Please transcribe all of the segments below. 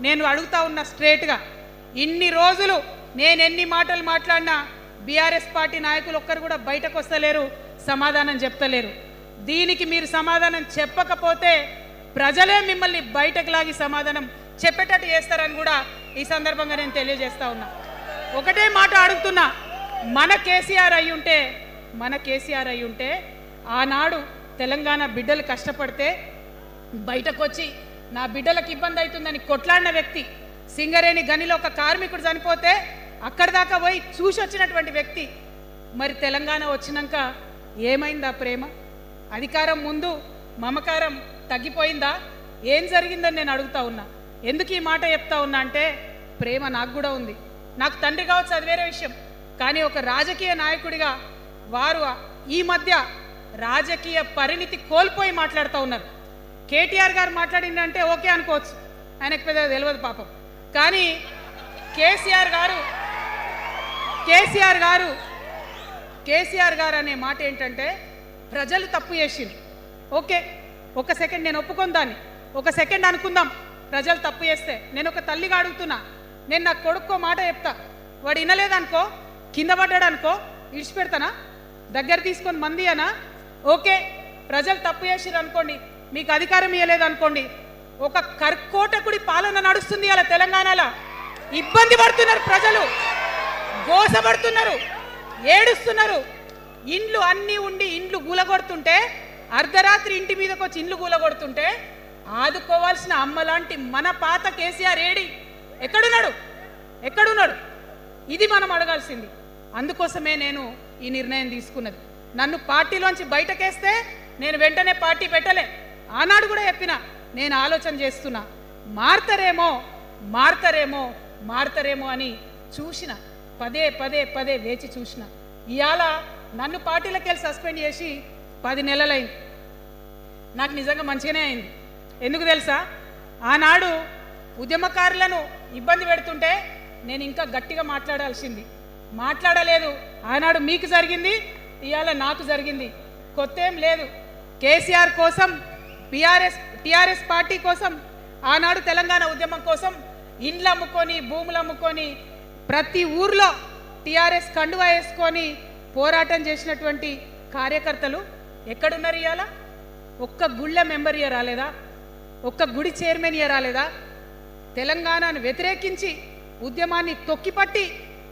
నేను అడుగుతా ఉన్నా స్ట్రేట్గా, ఇన్ని రోజులు నేను ఎన్ని మాటలు మాట్లాడినా బీఆర్ఎస్ పార్టీ నాయకులు ఒక్కరు కూడా బయటకు వస్తలేరు, సమాధానం చెప్తలేరు. దీనికి మీరు సమాధానం చెప్పకపోతే ప్రజలే మిమ్మల్ని బయటకు లాగి సమాధానం చెప్పేటట్టు చేస్తారని కూడా ఈ సందర్భంగా నేను తెలియజేస్తా ఉన్నా. ఒకటే మాట అడుగుతున్నా, మన కేసీఆర్ అయి ఉంటే ఆనాడు తెలంగాణ బిడ్డలు కష్టపడితే బయటకు వచ్చి నా బిడ్డలకు ఇబ్బంది అవుతుందని కొట్లాడిన వ్యక్తి, సింగరేణి గనిలో ఒక కార్మికుడు చనిపోతే అక్కడి దాకా పోయి చూసి వచ్చినటువంటి వ్యక్తి, మరి తెలంగాణ వచ్చినాక ఏమైందా ప్రేమ? అధికారం ముందు మమకారం తగ్గిపోయిందా? ఏం జరిగిందని నేను అడుగుతా ఉన్నా. ఎందుకు ఈ మాట చెప్తా ఉన్నా అంటే, ప్రేమ నాకు కూడా ఉంది. నాకు తండ్రి కావచ్చు, అది వేరే విషయం. కానీ ఒక రాజకీయ నాయకుడిగా వారు ఈ మధ్య రాజకీయ పరిణితి కోల్పోయి మాట్లాడుతూ ఉన్నారు. కేటీఆర్ గారు మాట్లాడిందంటే ఓకే అనుకోవచ్చు, ఆయనకు పెద్దగా తెలియదు పాపం. కానీ కేసీఆర్ గారు అనే మాట ఏంటంటే, ప్రజలు తప్పు చేసిండ్రు. ఓకే, ఒక సెకండ్ నేను ఒప్పుకొని దాన్ని, ఒక సెకండ్ అనుకుందాం. ప్రజలు తప్పు చేస్తే నేను ఒక తల్లిగా అడుగుతున్నా, నేను నా కొడుకో మాట చెప్తా, వాడు వినలేదనుకో, కింద పడ్డాడు అనుకో, ఇడిచిపెడతానా? దగ్గర తీసుకొని మంది అనా? ఓకే, ప్రజలు తప్పు చేసిర్రు అనుకోండి, మీకు అధికారం ఇవ్వలేదు అనుకోండి, ఒక కర్కోటకుడి పాలన నడుస్తుంది అలా తెలంగాణలో. ఇబ్బంది పడుతున్నారు ప్రజలు, గోసపడుతున్నారు, ఏడుస్తున్నారు. ఇండ్లు అన్నీ ఉండి ఇండ్లు గూలగొడుతుంటే, అర్ధరాత్రి ఇంటి మీదకి వచ్చి ఇండ్లు గూలగొడుతుంటే ఆదుకోవాల్సిన అమ్మలాంటి మన పాత కేసీఆర్ ఏడి? ఎక్కడున్నాడు? ఇది మనం అడగాల్సింది. అందుకోసమే నేను ఈ నిర్ణయం తీసుకున్నది. నన్ను పార్టీలోంచి బయటకేస్తే నేను వెంటనే పార్టీ పెట్టలే. ఆనాడు కూడా చెప్పిన, నేను ఆలోచన చేస్తున్నా, మారతారేమో అని చూసిన, పదే వేచి చూసిన. ఇవాళ నన్ను పార్టీలోకి వెళ్ళి సస్పెండ్ చేసి 10 నెలలైంది. నాకు నిజంగా మంచిగానే అయింది. ఎందుకు తెలుసా? ఆనాడు ఉద్యమకారులను ఇబ్బంది పెడుతుంటే నేను ఇంకా గట్టిగా మాట్లాడలేదు. ఆనాడు మీకు జరిగింది, ఇవాళ నాకు జరిగింది. కొత్త ఏం లేదు. కేసీఆర్ కోసం, టీఆర్ఎస్ పార్టీ కోసం, ఆనాడు తెలంగాణ ఉద్యమం కోసం ఇండ్లు అమ్ముకొని, భూములు అమ్ముకొని, ప్రతి ఊర్లో టీఆర్ఎస్ కండువా వేసుకొని పోరాటం చేసినటువంటి కార్యకర్తలు ఎక్కడున్నారు ఇవాళ? ఒక్క గుళ్ళ మెంబర్ ఇయర్ రాలేదా? ఒక్క గుడి చైర్మన్ ఇయర్ రాలేదా? తెలంగాణను వ్యతిరేకించి ఉద్యమాన్ని తొక్కిపట్టి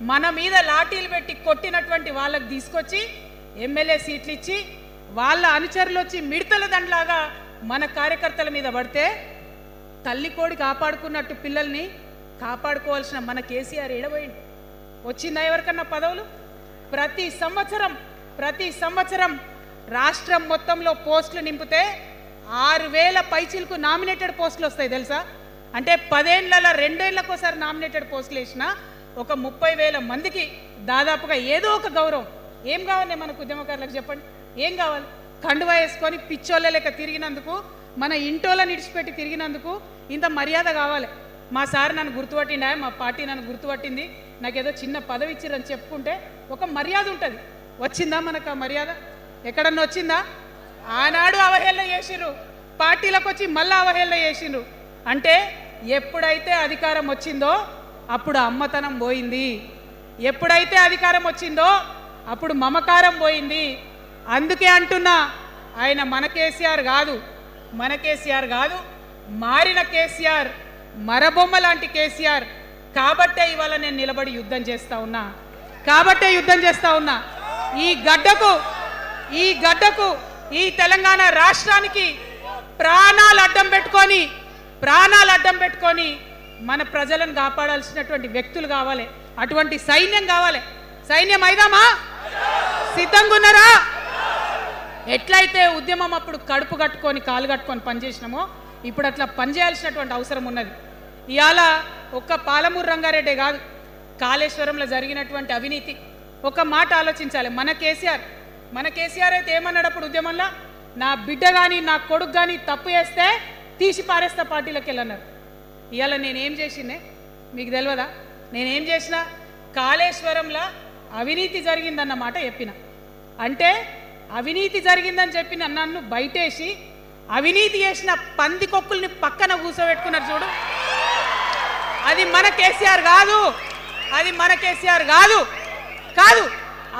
మన మీద లాఠీలు పెట్టి కొట్టినటువంటి వాళ్ళకి తీసుకొచ్చి ఎమ్మెల్యే సీట్లు ఇచ్చి వాళ్ళ అనుచరులు వచ్చి మిడతల దండలాగా మన కార్యకర్తల మీద పడితే, తల్లి కోడి కాపాడుకున్నట్టు పిల్లల్ని కాపాడుకోవాల్సిన మన కేసీఆర్ ఏడబోయింది. వచ్చిందా ఎవరికన్నా పదవులు? ప్రతి సంవత్సరం రాష్ట్రం మొత్తంలో పోస్టులు నింపితే 6,000 పైచిలకు నామినేటెడ్ పోస్టులు వస్తాయి తెలుసా? అంటే 10 ఏళ్లలో 2 ఏళ్లకోసారి నామినేటెడ్ పోస్టులు వేసినా ఒక 30,000 మందికి దాదాపుగా ఏదో ఒక గౌరవం. ఏం కావాలి మనకు ఉద్యమకారులకు చెప్పండి? ఏం కావాలి? కండువా వేసుకొని పిచ్చోళ్ళ లెక్క తిరిగినందుకు, మన ఇంటోళ్ళని ఇడిచిపెట్టి తిరిగినందుకు ఇంత మర్యాద కావాలి. మా సార్ నన్ను గుర్తుపట్టిండా, మా పార్టీ నన్ను గుర్తుపట్టింది, నాకేదో చిన్న పదవి ఇచ్చిరని చెప్పుకుంటే ఒక మర్యాద ఉంటుంది. వచ్చిందా మనకు ఆ మర్యాద? ఎక్కడన్నా వచ్చిందా? ఆనాడు అవహేళన చేసిర్రు, పార్టీలకు వచ్చి మళ్ళీ అవహేళన చేసిండ్రు. అంటే ఎప్పుడైతే అధికారం వచ్చిందో అప్పుడు అమ్మతనం పోయింది, ఎప్పుడైతే అధికారం వచ్చిందో అప్పుడు మమకారం పోయింది. అందుకే అంటున్నా, ఆయన మన కేసీఆర్ కాదు, మారిన కేసీఆర్, మరబొమ్మ లాంటి కేసీఆర్. కాబట్టే ఇవాళ నేను నిలబడి యుద్ధం చేస్తా ఉన్నా. ఈ గడ్డకు ఈ తెలంగాణ రాష్ట్రానికి ప్రాణాలు అడ్డం పెట్టుకొని మన ప్రజలను కాపాడాల్సినటువంటి వ్యక్తులు కావాలి, అటువంటి సైన్యం కావాలి. సైన్యం అయిదామా? సిద్ధంగా ఉన్నారా? ఎట్లయితే ఉద్యమం అప్పుడు కడుపు కట్టుకొని కాలు కట్టుకొని పనిచేసినామో ఇప్పుడు అట్లా పనిచేయాల్సినటువంటి అవసరం ఉన్నది. ఇవాళ ఒక్క పాలమూరు రంగారెడ్డి కాదు, కాళేశ్వరంలో జరిగినటువంటి అవినీతి. ఒక మాట ఆలోచించాలి. మన కేసీఆర్ అయితే ఏమన్నాడు అప్పుడు ఉద్యమంలో? నా బిడ్డ కానీ నా కొడుకు కానీ తప్పు చేస్తే తీసి పారేస్తా పార్టీలోకి వెళ్ళన్నారు. ఇవాళ నేనేం చేసిందే మీకు తెలియదా? నేనేం చేసినా కాళేశ్వరంలో అవినీతి జరిగిందన్నమాట చెప్పిన. అంటే అవినీతి జరిగిందని చెప్పిన నన్ను బయటేసి అవినీతి చేసిన పందికొక్కుల్ని పక్కన కూర్చోబెట్టుకున్నారు చూడు. అది మన కేసీఆర్ కాదు, అది మన కేసీఆర్ కాదు కాదు.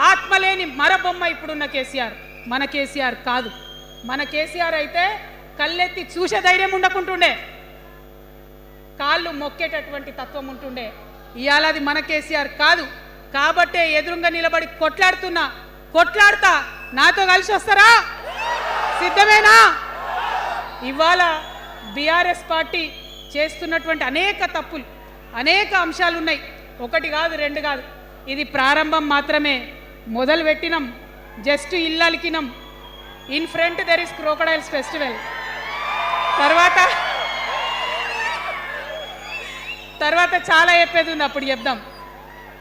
ఆత్మలేని మరబొమ్మ ఇప్పుడున్న కేసీఆర్, మన కేసీఆర్ కాదు. మన కేసీఆర్ అయితే కళ్ళెత్తి చూసే ధైర్యం ఉండకుంటుండే, కాళ్ళు మొక్కేటటువంటి తత్వం ఉంటుండే. ఇవాళ అది మన కేసీఆర్ కాదు. కాబట్టే ఎదురుగా నిలబడి కొట్లాడుతా నాతో కలిసి వస్తారా? సిద్ధమేనా? ఇవాళ బీఆర్ఎస్ పార్టీ చేస్తున్నటువంటి అనేక తప్పులు, అనేక అంశాలు ఉన్నాయి. ఒకటి కాదు, రెండు కాదు. ఇది ప్రారంభం మాత్రమే. మొదలు పెట్టినాం, జస్ట్ ఇల్లలికినాం. In front there is crocodiles festival. తర్వాత చాలా చెప్పేది ఉంది, అప్పుడు చెప్దాం.